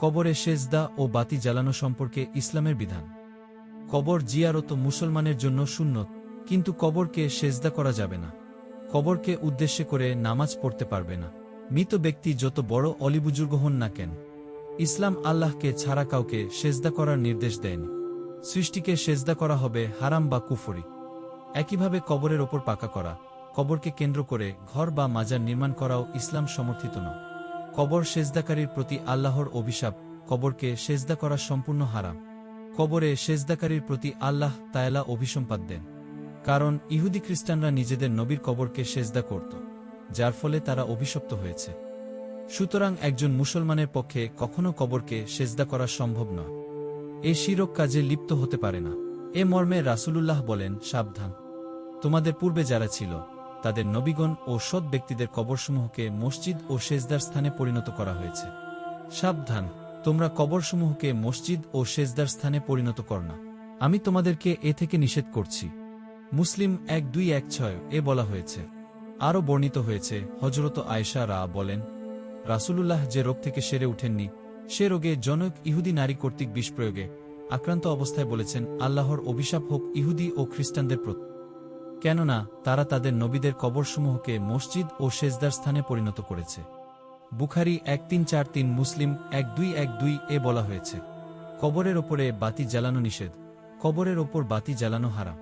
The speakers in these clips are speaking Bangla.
কবরে সেজদা ও বাতি জ্বালানো সম্পর্কে ইসলামের বিধান। কবর জিয়ারত মুসলমানের জন্য সুন্নত, কিন্তু কবরকে সেজদা করা যাবে না। কবরকে উদ্দেশ্য করে নামাজ পড়তে পারবে না। মৃত ব্যক্তি যত বড় অলিবুজুর্গ হন না কেন, ইসলাম আল্লাহকে ছাড়া কাউকে সেজদা করার নির্দেশ দেয়নি। সৃষ্টিকে সেজদা করা হবে হারাম বা কুফরি। একইভাবে কবরের ওপর পাকা করা, কবরকে কেন্দ্র করে ঘর বা মাজার নির্মাণ করাও ইসলাম সমর্থিত নয়। কবর সেজদাকারীর প্রতি আল্লাহর অভিশাপ, কবরকে সেজদা করা সম্পূর্ণ হারাম। কবরে সেজদাকারীর প্রতি আল্লাহ তাআলা অভিসম্পাত দেন, কারণ ইহুদি খ্রিস্টানরা নিজেদের নবীর কবরকে সেজদা করত, যার ফলে তারা অভিশপ্ত হয়েছে। সুতরাং একজন মুসলমানের পক্ষে কখনো কবরকে সেজদা করা সম্ভব নয়। এ শিরক কাজে লিপ্ত হতে পারে না। এ মর্মে রাসূলুল্লাহ বলেন, সাবধান, তোমাদের পূর্বে যারা ছিল তাদের নবীগণ ও সৎ ব্যক্তিদের কবরসমূহকে মসজিদ ও সেজদার স্থানে পরিণত করা হয়েছে। সাবধান, তোমরা কবরসমূহকে মসজিদ ও সেজদার স্থানে পরিণত কর না। আমি তোমাদেরকে এ থেকে নিষেধ করছি। মুসলিম 1216 এ বলা হয়েছে। আরও বর্ণিত হয়েছে, হযরত আয়েশা বলেন, রাসূলুল্লাহ যে রোগ থেকে সেরে উঠেননি, সে রোগে জনক ইহুদি নারী কর্তৃক বিষ প্রয়োগে আক্রান্ত অবস্থায় বলেছেন, আল্লাহর অভিশাপ হোক ইহুদি ও খ্রিস্টানদের প্রতি, কেননা তারা তাদের নবীদের কবরসমূহকে মসজিদ ও সেজদার স্থানে পরিণত করেছে। বুখারী 1343, মুসলিম 1212 এ বলা হয়েছে, কবরের ওপরে বাতি জ্বালানো নিষেধ, কবরের ওপর বাতি জ্বালানো হারাম।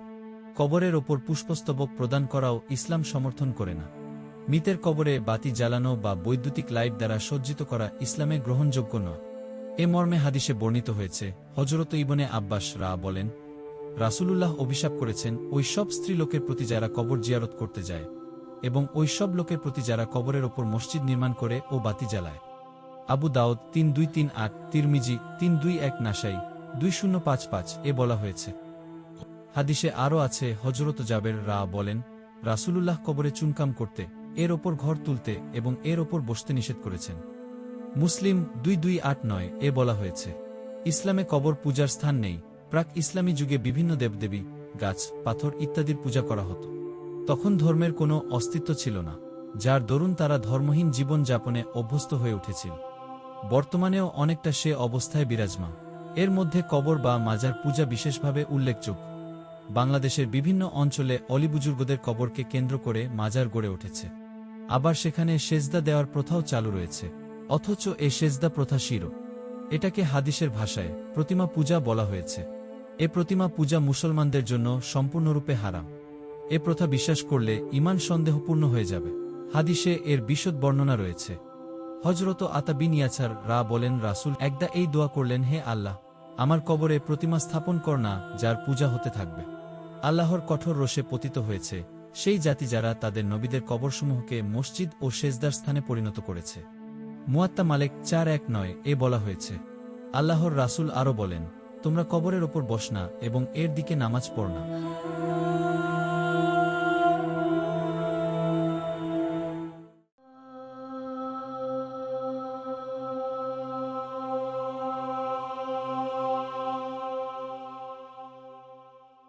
কবরের ওপর পুষ্পস্তবক প্রদান করাও ইসলাম সমর্থন করে না। মৃতের কবরে বাতি জ্বালানো বা বৈদ্যুতিক লাইট দ্বারা সজ্জিত করা ইসলামে গ্রহণযোগ্য নয়। এ মর্মে হাদিসে বর্ণিত হয়েছে, হযরত ইবনে আব্বাস বলেন, রাসূলুল্লাহ অভিশাপ করেছেন ওই সব স্ত্রী লোকের প্রতি যারা কবর জিয়ারত করতে যায়, এবং ওই সব লোকের প্রতি যারা কবরের ওপর মসজিদ নির্মাণ করে ও বাতি জ্বালায়। আবু দাউদ 3238, তিরমিজি 321, নাসাই 2055 এ বলা হয়েছে। হাদিসে আরও আছে, হযরত জাবের বলেন, রাসূলুল্লাহ কবরে চুনকাম করতে, এর ওপর ঘর তুলতে এবং এর ওপর বসতে নিষেধ করেছেন। মুসলিম 2289 এ বলা হয়েছে, ইসলামে কবর পূজার স্থান নেই। প্রাক ইসলামী যুগে বিভিন্ন দেবদেবী, গাছ, পাথর ইত্যাদির পূজা করা হতো। তখন ধর্মের কোনো অস্তিত্ব ছিল না, যার দরুন তারা ধর্মহীন জীবন যাপনে অভ্যস্ত হয়ে উঠেছিল। বর্তমানেও অনেকটা সে অবস্থায় বিরাজমান। এর মধ্যে কবর বা মাজার পূজা বিশেষভাবে উল্লেখযোগ্য। বাংলাদেশের বিভিন্ন অঞ্চলে অলিবুজুর্গদের কবরকে কেন্দ্র করে মাজার গড়ে উঠেছে। আবার সেখানে সেজদা দেওয়ার প্রথাও চালু রয়েছে, অথচ এ সেজদা প্রথা শিরক। এটাকে হাদিসের ভাষায় প্রতিমা পূজা বলা হয়েছে। এ প্রতিমা পূজা মুসলমানদের জন্য সম্পূর্ণরূপে হারাম। এ প্রথা বিশ্বাস করলে ঈমান সন্দেহপূর্ণ হয়ে যাবে। হাদিসে এর বিশদ বর্ণনা রয়েছে। হযরত আতা বিন ইয়াসার বলেন, রাসূল একদা এই দোয়া করলেন, হে আল্লাহ, আমার কবরে প্রতিমা স্থাপন কর না যার পূজা হতে থাকবে। আল্লাহর কঠোর রোষে পতিত হয়েছে সেই জাতি যারা তাদের নবীদের কবরসমূহকে মসজিদ ও সেজদার স্থানে পরিণত করেছে। মুয়াত্তা মালিক 419 এ বলা হয়েছে, আল্লাহর রাসূল আরও বলেন, তোমরা কবরের ওপর বস না এবং এর দিকে নামাজ পড় না।